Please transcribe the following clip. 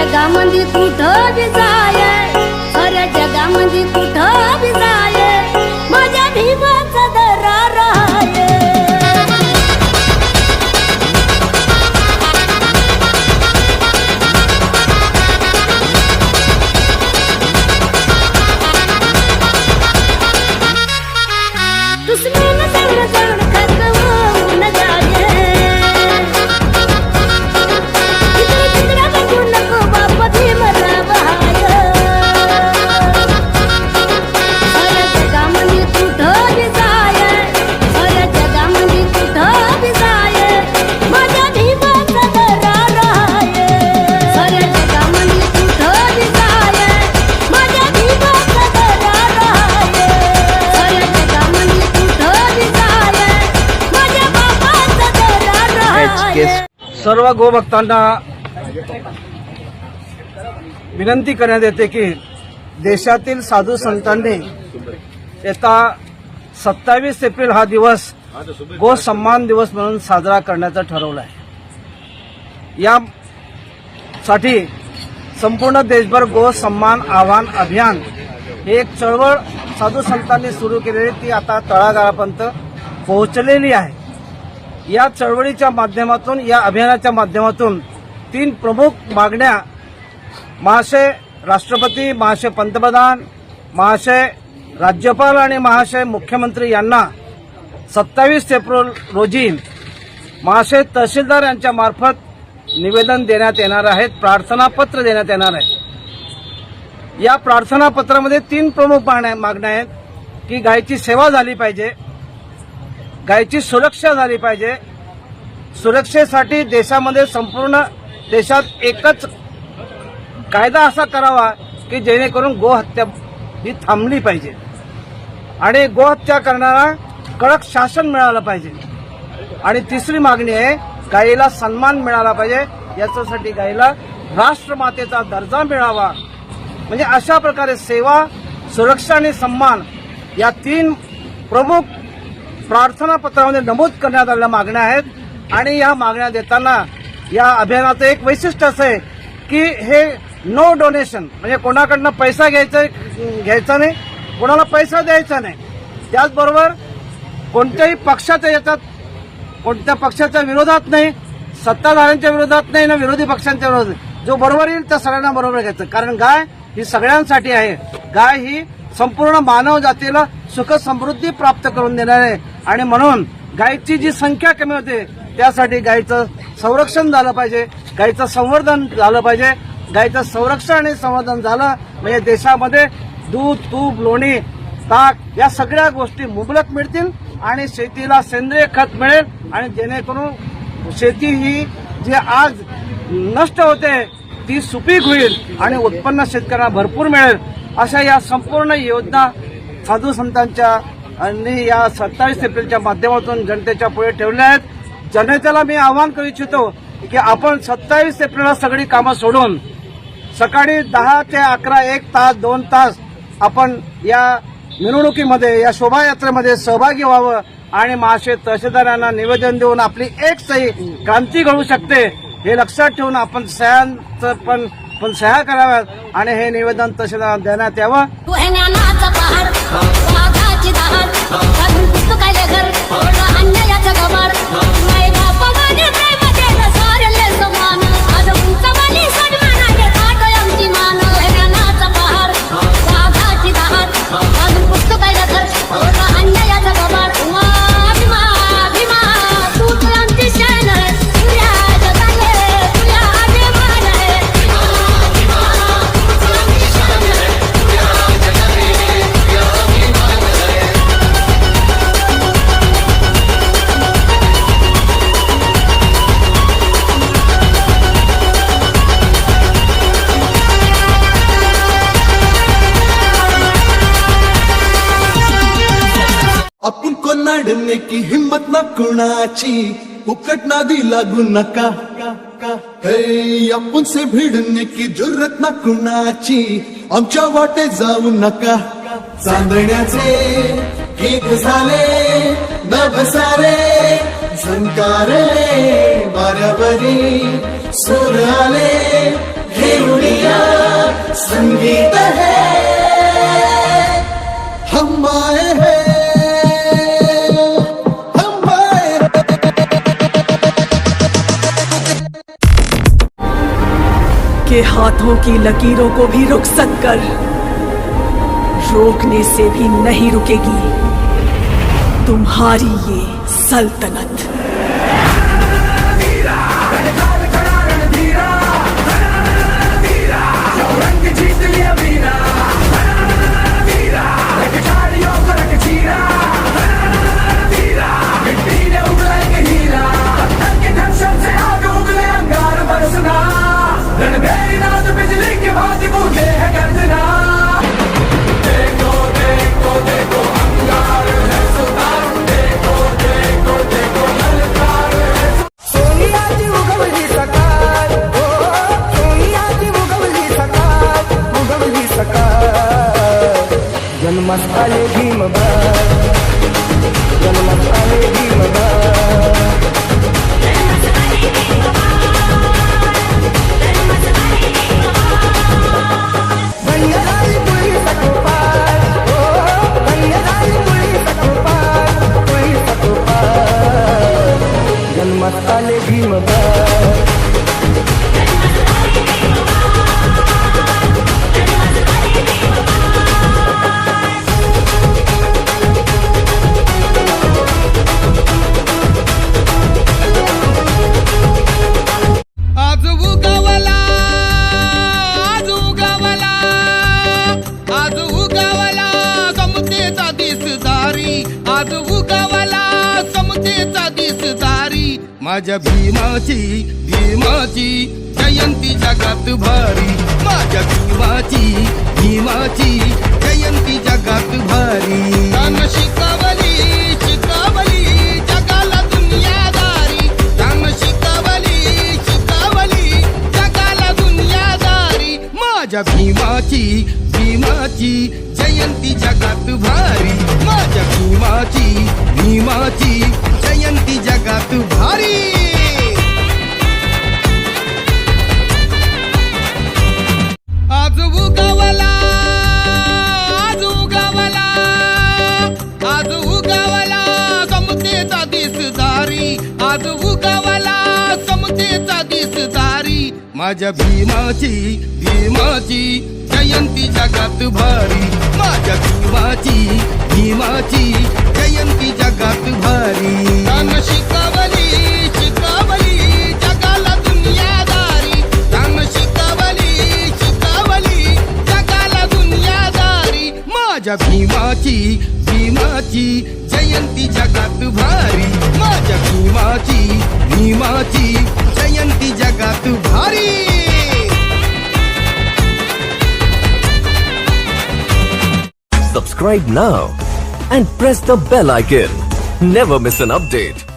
जगामध्ये कुठं बी जाय, साऱ्या जगामध्ये कुठं बी जाय, माझ्या भीमाचा दरार आहे. दुश्मन जण जण खतवून जाये, इकडे तिकडे बघू नको बाप भीमराव हाय. साऱ्या जगामध्ये कुठं बी जाय, साऱ्या जगामध्ये कुठं बी जाय, माझ्या भीमाचा दरार आहे. साऱ्या जगामध्ये कुठं बी जाय, माझ्या भीमाचा दरार आहे. साऱ्या जगामध्ये कुठं बी जाय, माझ्या बापाचा दरार आहे. सर्व गोभक्तांना विनंती करण्यात येते की देशातील साधू संतांनी येता 27 एप्रिल हा दिवस गो सन्मान दिवस म्हणून साजरा करण्याचं ठरवलं आहे. यासाठी संपूर्ण देशभर गो सन्मान आव्हान अभियान हे एक चळवळ साधू संतांनी सुरू केलेली, ती आता तळागाळापर्यंत पोहोचलेली आहे. या चळवळीच्या माध्यमातून, या अभियानाच्या माध्यमातून 3 प्रमुख मागण्या महाशय राष्ट्रपती, महाशय पंतप्रधान, महाशय राज्यपाल आणि महाशय मुख्यमंत्री यांना 27 एप्रिल रोजी महाशय तहसीलदार यांच्या मार्फत निवेदन देण्यात येणार आहेत, प्रार्थनापत्र देण्यात येणार आहे. या प्रार्थनापत्रामध्ये 3 प्रमुख मागण्या आहेत की गायची सेवा झाली पाहिजे, गायची सुरक्षा झाली पाहिजे. सुरक्षेसाठी देशामध्ये, संपूर्ण देशात एकच कायदा असा करावा की जेणेकरून गोहत्या ही थांबली पाहिजे आणि गोहत्या करणारा कडक शासन मिळालं पाहिजे. आणि तिसरी मागणी आहे, गायीला सन्मान मिळाला पाहिजे. याच्यासाठी गायीला राष्ट्रमातेचा दर्जा मिळावा. म्हणजे अशा प्रकारे सेवा, सुरक्षा आणि सन्मान या 3 प्रमुख प्रार्थनापत्रामध्ये नमूद करण्यात आलेल्या मागण्या आहेत. आणि या मागण्या देताना या अभियानाचं एक वैशिष्ट्य असं आहे की हे नो डोनेशन, म्हणजे कोणाकडनं पैसा घ्यायचा नाही, कोणाला पैसा द्यायचा नाही. त्याचबरोबर कोणत्याही पक्षाच्या याच्यात, कोणत्या पक्षाच्या विरोधात नाही, सत्ताधाऱ्यांच्या विरोधात नाही ना विरोधी पक्षांच्या विरोधात. जो बरोबर येईल त्या सगळ्यांना बरोबर घ्यायचं, कारण गाय ही सगळ्यांसाठी आहे. गाय ही संपूर्ण मानव जातीला सुख समृद्धी प्राप्त करून देणार आहे. आणि म्हणून गायची जी संख्या कमी होते त्यासाठी गायचं संरक्षण झालं पाहिजे, गायचं संवर्धन झालं पाहिजे. गायचं संरक्षण आणि संवर्धन झालं म्हणजे देशामध्ये दूध, तूप, लोणी, ताक या सगळ्या गोष्टी मुबलक मिळतील आणि शेतीला सेंद्रिय खत मिळेल आणि जेणेकरून शेती ही जी आज नष्ट होते ती सुपीक होईल आणि उत्पन्न शेतकऱ्यांना भरपूर मिळेल. अशा या संपूर्ण योजना साधू संतांच्या आणि या 27 एप्रिलच्या माध्यमातून जनतेच्या पुढे ठेवल्या आहेत. जनतेला मी आवाहन करू इच्छितो की आपण 27 एप्रिलला सगळी कामं सोडून सकाळी 10 ते 11 1 तास 2 तास आपण या मिरवणुकीमध्ये, या शोभायात्रेमध्ये सहभागी व्हावं आणि महाशय तहसीलदारांना निवेदन देऊन आपली एक सही क्रांती घडू शकते हे लक्षात ठेवून आपण सह्यांचं पण सह्या कराव्यात आणि हे निवेदन तहसीलदारांना देण्यात यावं. आपण कोणाडणे की हिम्मत ना कुणाची, फुकट नादी लागू नका. हे आपण से भिडणे की जुर्रत ना कुणाची, आमच्या वाटे जाऊ नका. चांदण्याचे गीत झाले नभ सारे, झंकारले वाऱ्यावरी सूर आले घेऊन के हाथों की लकीरों को भी रुखसत कर, रोकने से भी नहीं रुकेगी तुम्हारी ये सल्तनत। जन्मात आले भीमबाळ, जन्मात आले भीमबाळ, बंगाली पुळी सकोपाळ, ओ बंगाली पुळी सकोपाळ, पुळी सकोपाळ, जन्मात आले भीमबाळ। माझ्या भीमाची भीमाची जयंती जगात भारी, माझ्या भीमाची भीमाची जयंती जगात भारी। तान शिकवली शिकवली जगाला दुनियादारी, तान शिकवली शिकवली जगाला दुनियादारी। माझ्या भीमाची भीमाची जयंती जगात भारी, माझ्या भीमाची भीमाची जयंती जगात भारी। आज उगवला आज उगवला आज उगवला समतेचा दिसदारी, आज उगवला समतेचा दिसदारी। माझ्या भीमाची भीमाची जयंती जगात भारी, माझ्या भीमाची भीमाची जयंती जगात भारी। तान शिकवली शिकवली जगाला दुनियादारी, तान शिकवली शिकवली जगाला दुनियादारी। माझ्या भीमाची भीमाची जयंती जगात भारी, माझ्या भीमाची भीमाची जयंती जगात भारी। Subscribe now and press the bell icon. Never miss an update.